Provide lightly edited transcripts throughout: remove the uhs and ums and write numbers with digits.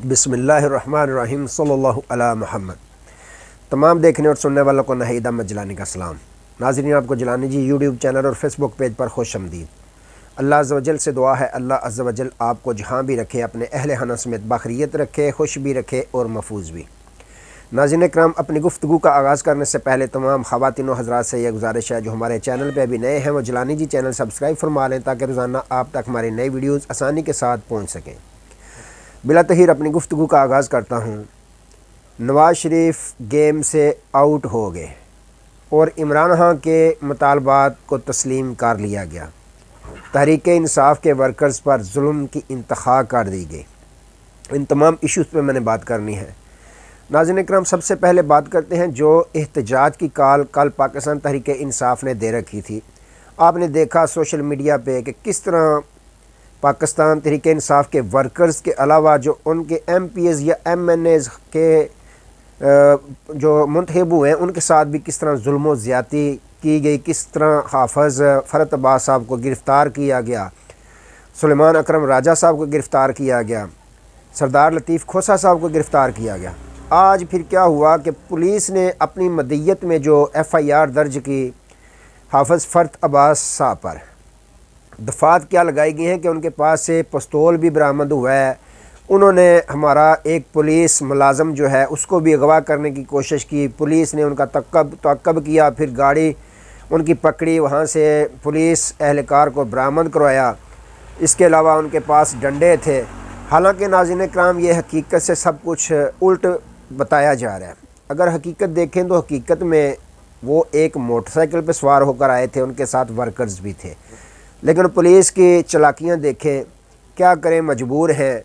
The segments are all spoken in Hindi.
बिस्मिल्लाहिर्रहमानिर्रहीम सल्लल्लाहु अला मुहम्मद। तमाम देखने और सुनने वालों को नहीद अहमद जिलानी का सलाम। नाज़रीन, आपको जिलानी जी यूट्यूब चैनल और फेसबुक पेज पर खुश आमदीद। अल्लाह अज़्ज़ व जल से दुआ है अल्लाह अज़्ज़ व जल आपको जहाँ भी रखे अपने अहले खाना समेत बाखरियत रखे, खुश भी रखे और महफूज भी। नाज़रीन इकराम, अपनी गुफ्तगू का आगाज़ करने से पहले तमाम ख़वातीन व हज़रात से यह गुजारिश है जो हमारे चैनल पर अभी नए हैं वो जिलानी जी चैनल सब्सक्राइब फरमा लें ताकि रोज़ाना आप तक हमारी नई वीडियोज़ आसानी के साथ पहुँच सकें। बिला तहीर अपनी गुफ्तगू का आगाज़ करता हूँ। नवाज़ शरीफ गेम से आउट हो गए और इमरान खान के मुतालबात को तस्लीम कर लिया गया। तहरीक इंसाफ के वर्कर्स पर जुल्म की इंतहा कर दी गई। इन तमाम इश्यूज़ पे मैंने बात करनी है। नाज़रीन इकराम, सबसे पहले बात करते हैं जो एहतजाज की कल पाकिस्तान तहरीक इंसाफ ने दे रखी थी। आपने देखा सोशल मीडिया पे कि किस तरह पाकिस्तान तहरीक इंसाफ के वर्कर्स के अलावा जो उनके MPs या MNAs के जो मुंतखब हुए हैं उनके साथ भी किस तरह जुल्म ज़्यादती की गई, किस तरह हाफ़िज़ फ़रत अब्बास साहब को गिरफ़्तार किया गया, सुलेमान अकरम राजा साहब को गिरफ़्तार किया गया, सरदार लतीफ़ खोसा साहब को गिरफ़्तार किया गया। आज फिर क्या हुआ कि पुलिस ने अपनी मदीयत में जो FIR दर्ज की हाफ़िज़ फ़रत अब्बास साहब पर, दफ़ात क्या लगाई गई हैं कि उनके पास से पिस्तौल भी बरामद हुआ है। उन्होंने हमारा एक पुलिस मुलाज़म जो है उसको भी अगवा करने की कोशिश की। पुलिस ने उनका तक़ब किया, फिर गाड़ी उनकी पकड़ी, वहाँ से पुलिस एहलकार को बरामद करवाया। इसके अलावा उनके पास डंडे थे। हालांकि नाज़रीन इकराम, ये हकीकत से सब कुछ उल्ट बताया जा रहा है। अगर हकीकत देखें तो हकीकत में वो एक मोटरसाइकिल पर सवार होकर आए थे, उनके साथ वर्कर्स भी थे। लेकिन पुलिस की चालाकियाँ देखें, क्या करें, मजबूर हैं।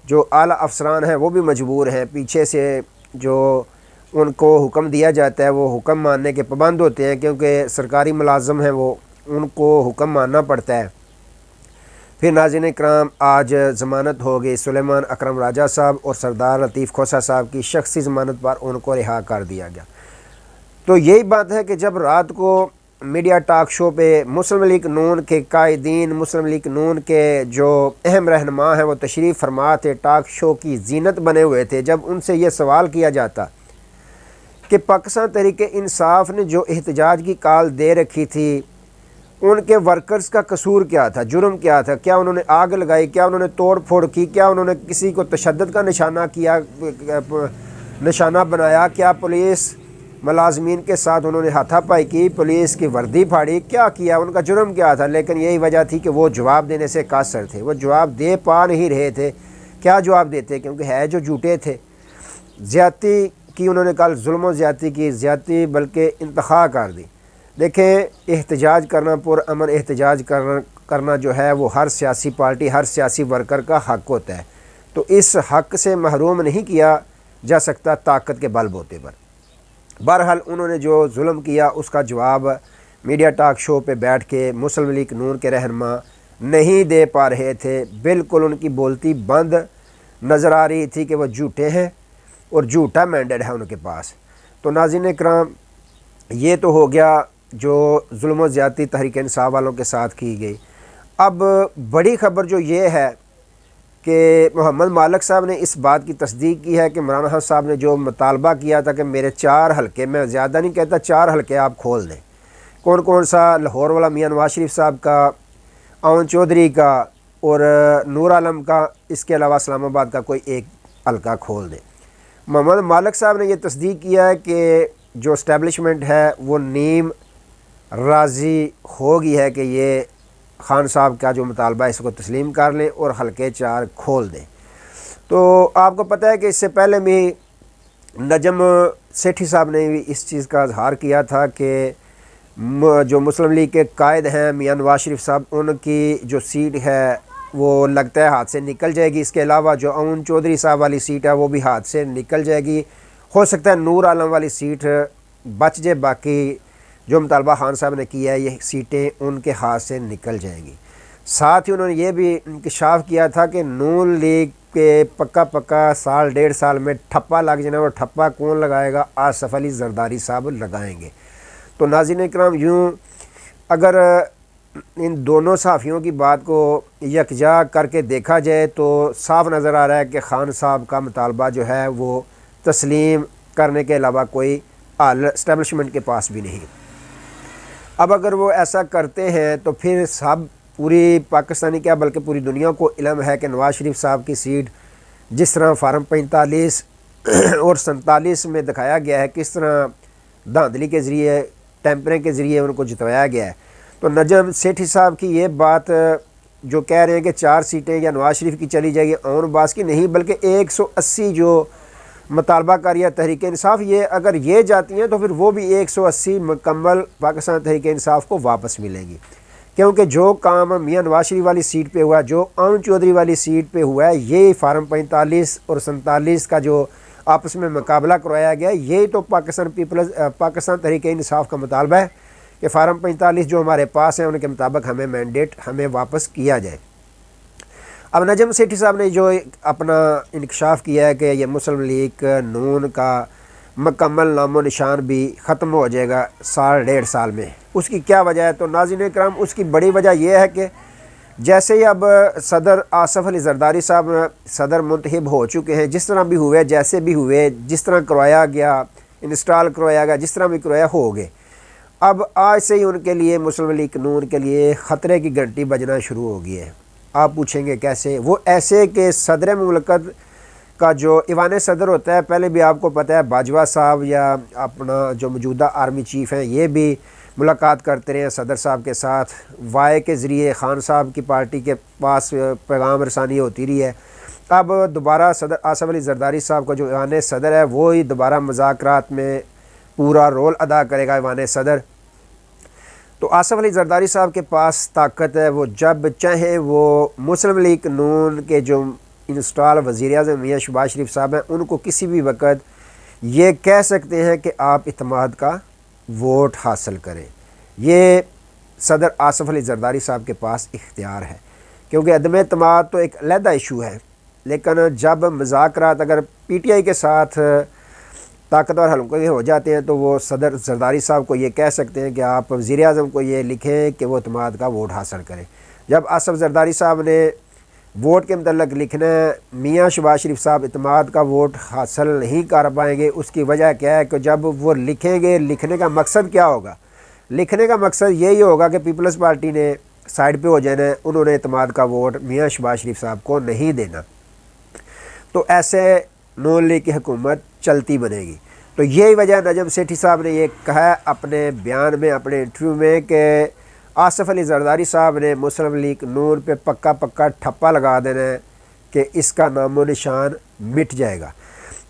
जो आला अफसरान हैं वो भी मजबूर हैं। पीछे से जो उनको हुक्म दिया जाता है वो हुक्म मानने के पाबंद होते हैं, क्योंकि सरकारी मुलाज़म हैं वो, उनको हुक्म मानना पड़ता है। फिर नाज़रीन इकराम, आज ज़मानत हो गई सुलेमान अकरम राजा साहब और सरदार लतीफ़ खोसा साहब की शख्सी ज़मानत पर उनको रिहा कर दिया गया। तो यही बात है कि जब रात को मीडिया टॉक शो पे मुस्लिम लीग नून के कायदीन, मुस्लिम लीग नून के जो अहम रहनुमा हैं वो तशरीफ़ फरमा थे, टॉक शो की जीनत बने हुए थे, जब उनसे ये सवाल किया जाता कि पाकिस्तान तहरीक इंसाफ ने जो एहतजाज की कॉल दे रखी थी उनके वर्कर्स का कसूर क्या था, जुर्म क्या था, क्या उन्होंने आग लगाई, क्या उन्होंने तोड़ फोड़ की, क्या उन्होंने किसी को तशद्दुद का निशाना बनाया, क्या पुलिस मुलाजमीन के साथ उन्होंने हाथापाई की, पुलिस की वर्दी फाड़ी, क्या किया, उनका जुर्म क्या था। लेकिन यही वजह थी कि वो जवाब देने से कासर थे, वो जवाब दे पा नहीं रहे थे। क्या जवाब देते, क्योंकि है जो झूठे थे। ज़्यादती की उन्होंने कल, जुल्म ज़्यादती की, ज़्यादती बल्कि इंतखा कर दी। देखें, एहतजाज करना, पुरअमन एहतजाज करना जो है वो हर सियासी पार्टी, हर सियासी वर्कर का हक़ होता है। तो इस हक़ से महरूम नहीं किया जा सकता ताकत के बलबूते पर। बहरहाल उन्होंने जो जुल्म किया उसका जवाब मीडिया टॉक शो पे बैठ के मुस्लिम लीग नून के रहनुमा नहीं दे पा रहे थे। बिल्कुल उनकी बोलती बंद नज़र आ रही थी कि वह झूठे हैं और झूठा मैंडेट है उनके पास। तो नाज़रीन इकराम, ये तो हो गया जो जुल्म ज़्यादती तहरीक इंसाफ वालों के साथ की गई। अब बड़ी ख़बर जो ये है कि मोहम्मद मालिक साहब ने इस बात की तस्दीक की है कि इमरान खान साहब ने जो मुतालबा किया था कि मेरे 4 हलके, मैं ज़्यादा नहीं कहता, 4 हलके आप खोल दें। कौन कौन सा? लाहौर वाला मियां नवाज शरीफ साहब का, अवन चौधरी का और नूर आलम का, इसके अलावा इस्लामाबाद का कोई एक हलका खोल दें। मोहम्मद मालिक साहब ने यह तस्दीक किया है कि जो इस्टेबलिशमेंट है वो नीम राज़ी हो गई है कि ये खान साहब का जो मुतालबा है इसको तस्लीम कर लें और हल्के 4 खोल दें। तो आपको पता है कि इससे पहले भी नजम सेठी साहब ने भी इस चीज़ का इजहार किया था कि जो मुस्लिम लीग के कायद हैं मियां नवाज शरीफ साहब, उनकी जो सीट है वो लगता है हाथ से निकल जाएगी। इसके अलावा जो अवन चौधरी साहब वाली सीट है वो भी हाथ से निकल जाएगी। हो सकता है नूर आलम वाली सीट बच जाए, बाकी जो मुतालबा खान साहब ने किया है ये सीटें उनके हाथ से निकल जाएंगी। साथ ही उन्होंने ये भी इंकशाफ किया था कि नून लीग के पक्का साल 1.5 साल में ठप्पा लग जाना, और ठप्पा कौन लगाएगा? आसफ़ अली ज़रदारी साहब लगाएंगे। तो नाज़रीन इकराम, यूँ अगर इन दोनों सहाफ़ियों की बात को यकजा करके देखा जाए तो साफ नज़र आ रहा है कि खान साहब का मुतालबा जो है वो तस्लीम करने के अलावा कोई हल इस्टेब्लिशमेंट के पास भी नहीं। अब अगर वो ऐसा करते हैं तो फिर सब पूरी पाकिस्तानी क्या बल्कि पूरी दुनिया को इल्म है कि नवाज़ शरीफ साहब की सीट जिस तरह फार्म 45 और 47 में दिखाया गया है, किस तरह धांधली के ज़रिए टेम्परिंग के ज़रिए उनको जितवाया गया है। तो नजम सेठी साहब की ये बात जो कह रहे हैं कि 4 सीटें या नवाज़ शरीफ की चली जाएगी, और बास की नहीं बल्कि 180 जो मुतालबा कारिया तहरीक इंसाफ, ये अगर ये जाती हैं तो फिर वो भी 180 मुकम्मल पाकिस्तान तहरीक इंसाफ को वापस मिलेगी। क्योंकि जो काम मियाँ नवाज शरीफ वाली सीट पे हुआ, जो अरुण चौधरी वाली सीट पे हुआ है, ये फार्म 45 और 47 का जो आपस में मुकाबला करवाया गया, यही तो पाकिस्तान तहरीक इंसाफ का मुतालबा है कि फार्म 45 जो हमारे पास है उनके मुताबिक हमें मैंडेट हमें वापस किया जाए। अब नजम सेठी साहब ने जो अपना इंकशाफ किया है कि ये मुस्लिम लीग नून का मुकम्मल नामो निशान भी ख़त्म हो जाएगा 1.5 साल में, उसकी क्या वजह है? तो नाज़रीन इकराम, उसकी बड़ी वजह यह है कि जैसे ही अब सदर आसफ़ अली ज़रदारी साहब सदर मुंतखब हो चुके हैं, जिस तरह भी हुए, जैसे भी हुए, जिस तरह करवाया गया, इंस्टॉल करवाया गया, जिस तरह भी करवाया हो गए, अब आज से ही उनके लिए मुस्लिम लीग नून के लिए ख़तरे की घंटी बजना शुरू हो गई है। आप पूछेंगे कैसे? वो ऐसे कि सदर मुमलकत का जो ईवान सदर होता है, पहले भी आपको पता है बाजवा साहब या अपना जो मौजूदा आर्मी चीफ़ हैं ये भी मुलाकात करते रहे सदर साहब के साथ, वाई के ज़रिए खान साहब की पार्टी के पास पैगाम रसानी होती रही है। अब दोबारा सदर आसफ़ अली ज़रदारी साहब का जो ईवान सदर है वो ही दोबारा मुज़ाकरात में पूरा रोल अदा करेगा ईवान सदर। तो आसफ़ अली ज़रदारी साहब के पास ताकत है, वो जब चाहे वो मुस्लिम लीग नून के जो इंस्टॉल वज़ीर-ए-आज़म मियाँ शहबाज शरीफ साहब हैं उनको किसी भी वक्त ये कह सकते हैं कि आप इत्तेमाद का वोट हासिल करें। ये सदर आसफ़ अली ज़रदारी साहब के पास इख्तियार है, क्योंकि अदम इत्तेमाद तो एक अलहदा इशू है, लेकिन जब मुज़ाकरात अगर PTI के साथ ताकतवर हल्के हो जाते हैं तो वो सदर ज़रदारी साहब को ये कह सकते हैं कि आप वज़ीर-ए-आज़म को ये लिखें कि वो इत्तेमाद का वोट हासिल करें। जब आसफ़ ज़रदारी साहब ने वोट के मतलब लिखना है, मियाँ शहबाज शरीफ साहब इत्तेमाद का वोट हासिल नहीं कर पाएंगे। उसकी वजह क्या है कि जब वो लिखेंगे, लिखने का मकसद क्या होगा? लिखने का मकसद यही होगा कि पीपल्स पार्टी ने साइड पे हो जाना है, उन्होंने इत्तेमाद का वोट मियाँ शहबाज शरीफ साहब को नहीं देना, तो ऐसे नून लीग की हुकूमत चलती बनेगी। तो यही वजह नजम सेठी साहब ने ये कहा है अपने बयान में, अपने इंटरव्यू में, कि आसफ़ अली ज़रदारी साहब ने मुस्लिम लीग नून पे पक्का ठप्पा लगा देना है कि इसका नामो निशान मिट जाएगा।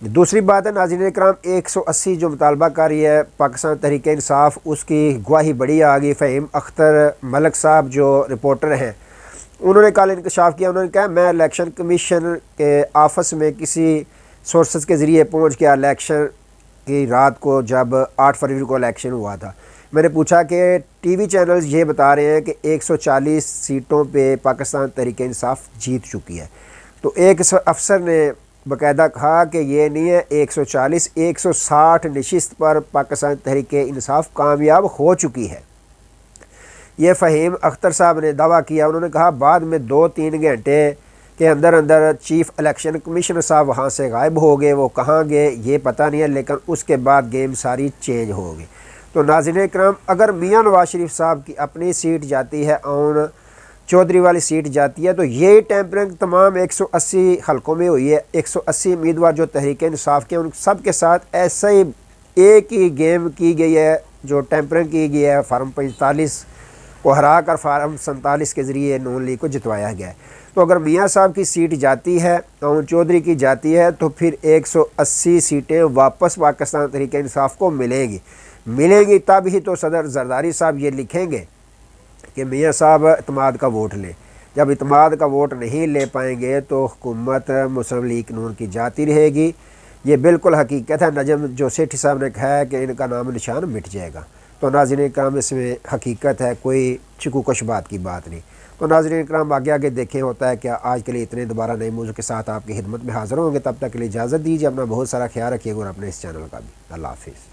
दूसरी बात है नाज़रीन इकराम, 180 जो मुतालबा कारी है पाकिस्तान तहरीक इंसाफ, उसकी गवाही बड़ी आ गई। फ़हीम अख्तर मलिक साहब जो रिपोर्टर हैं उन्होंने कल इंकशाफ किया, उन्होंने कहा मैं इलेक्शन कमीशन के ऑफिस में किसी सोर्सेज के ज़रिए पहुँच गया इलेक्शन की रात को, जब 8 फरवरी को इलेक्शन हुआ था। मैंने पूछा कि TV चैनल्स ये बता रहे हैं कि 140 सीटों पे पाकिस्तान तहरीक इंसाफ जीत चुकी है। तो एक अफसर ने बाकायदा कहा कि ये नहीं है 140, 160 नशिस्त पर पाकिस्तान तहरीक इंसाफ कामयाब हो चुकी है। ये फ़हीम अख्तर साहब ने दावा किया। उन्होंने कहा बाद में 2-3 घंटे के अंदर अंदर चीफ़ इलेक्शन कमिश्नर साहब वहाँ से गायब हो गए, वो कहाँ गए ये पता नहीं है, लेकिन उसके बाद गेम सारी चेंज हो गई। तो नाज़रीन इकराम, अगर मियाँ नवाज शरीफ साहब की अपनी सीट जाती है, अरुण चौधरी वाली सीट जाती है, तो यही टेम्परिंग तमाम 180 हलकों में हुई है। 180 उम्मीदवार जो तहरीक इंसाफ के, उन सब के साथ ऐसा ही एक ही गेम की गई है जो टेम्परिंग की गई है। फार्म 45 को हरा कर फार्म 47 के ज़रिए नून लीग को जितवाया गया है। तो अगर मियाँ साहब की सीट जाती है, अरुण चौधरी की जाती है, तो फिर 180 सीटें वापस पाकिस्तान तहरीक इंसाफ को मिलेंगी। तब ही तो सदर ज़रदारी साहब ये लिखेंगे कि मियाँ साहब इत्तेमाद का वोट लें। जब इत्तेमाद का वोट नहीं ले पाएंगे तो हुकूमत मुस्लिम लीग नून की जाती रहेगी। ये बिल्कुल हकीकत है। नजम जो सेठी साहब ने कहा है कि इनका नाम निशान मिट जाएगा, तो नाज़रीन इकराम इसमें हकीकत है, कोई चिकूकश बात की बात नहीं। तो नाज़रीन इकराम आगे देखें होता है क्या। आज के लिए इतने, दोबारा नए मौजू के साथ आपकी खिदमत में हाज़िर होंगे। तब तक के लिए इजाज़त दीजिए। अपना बहुत सारा ख्याल रखिएगा और अपने इस चैनल का भी। अल्लाह हाफ़िज़।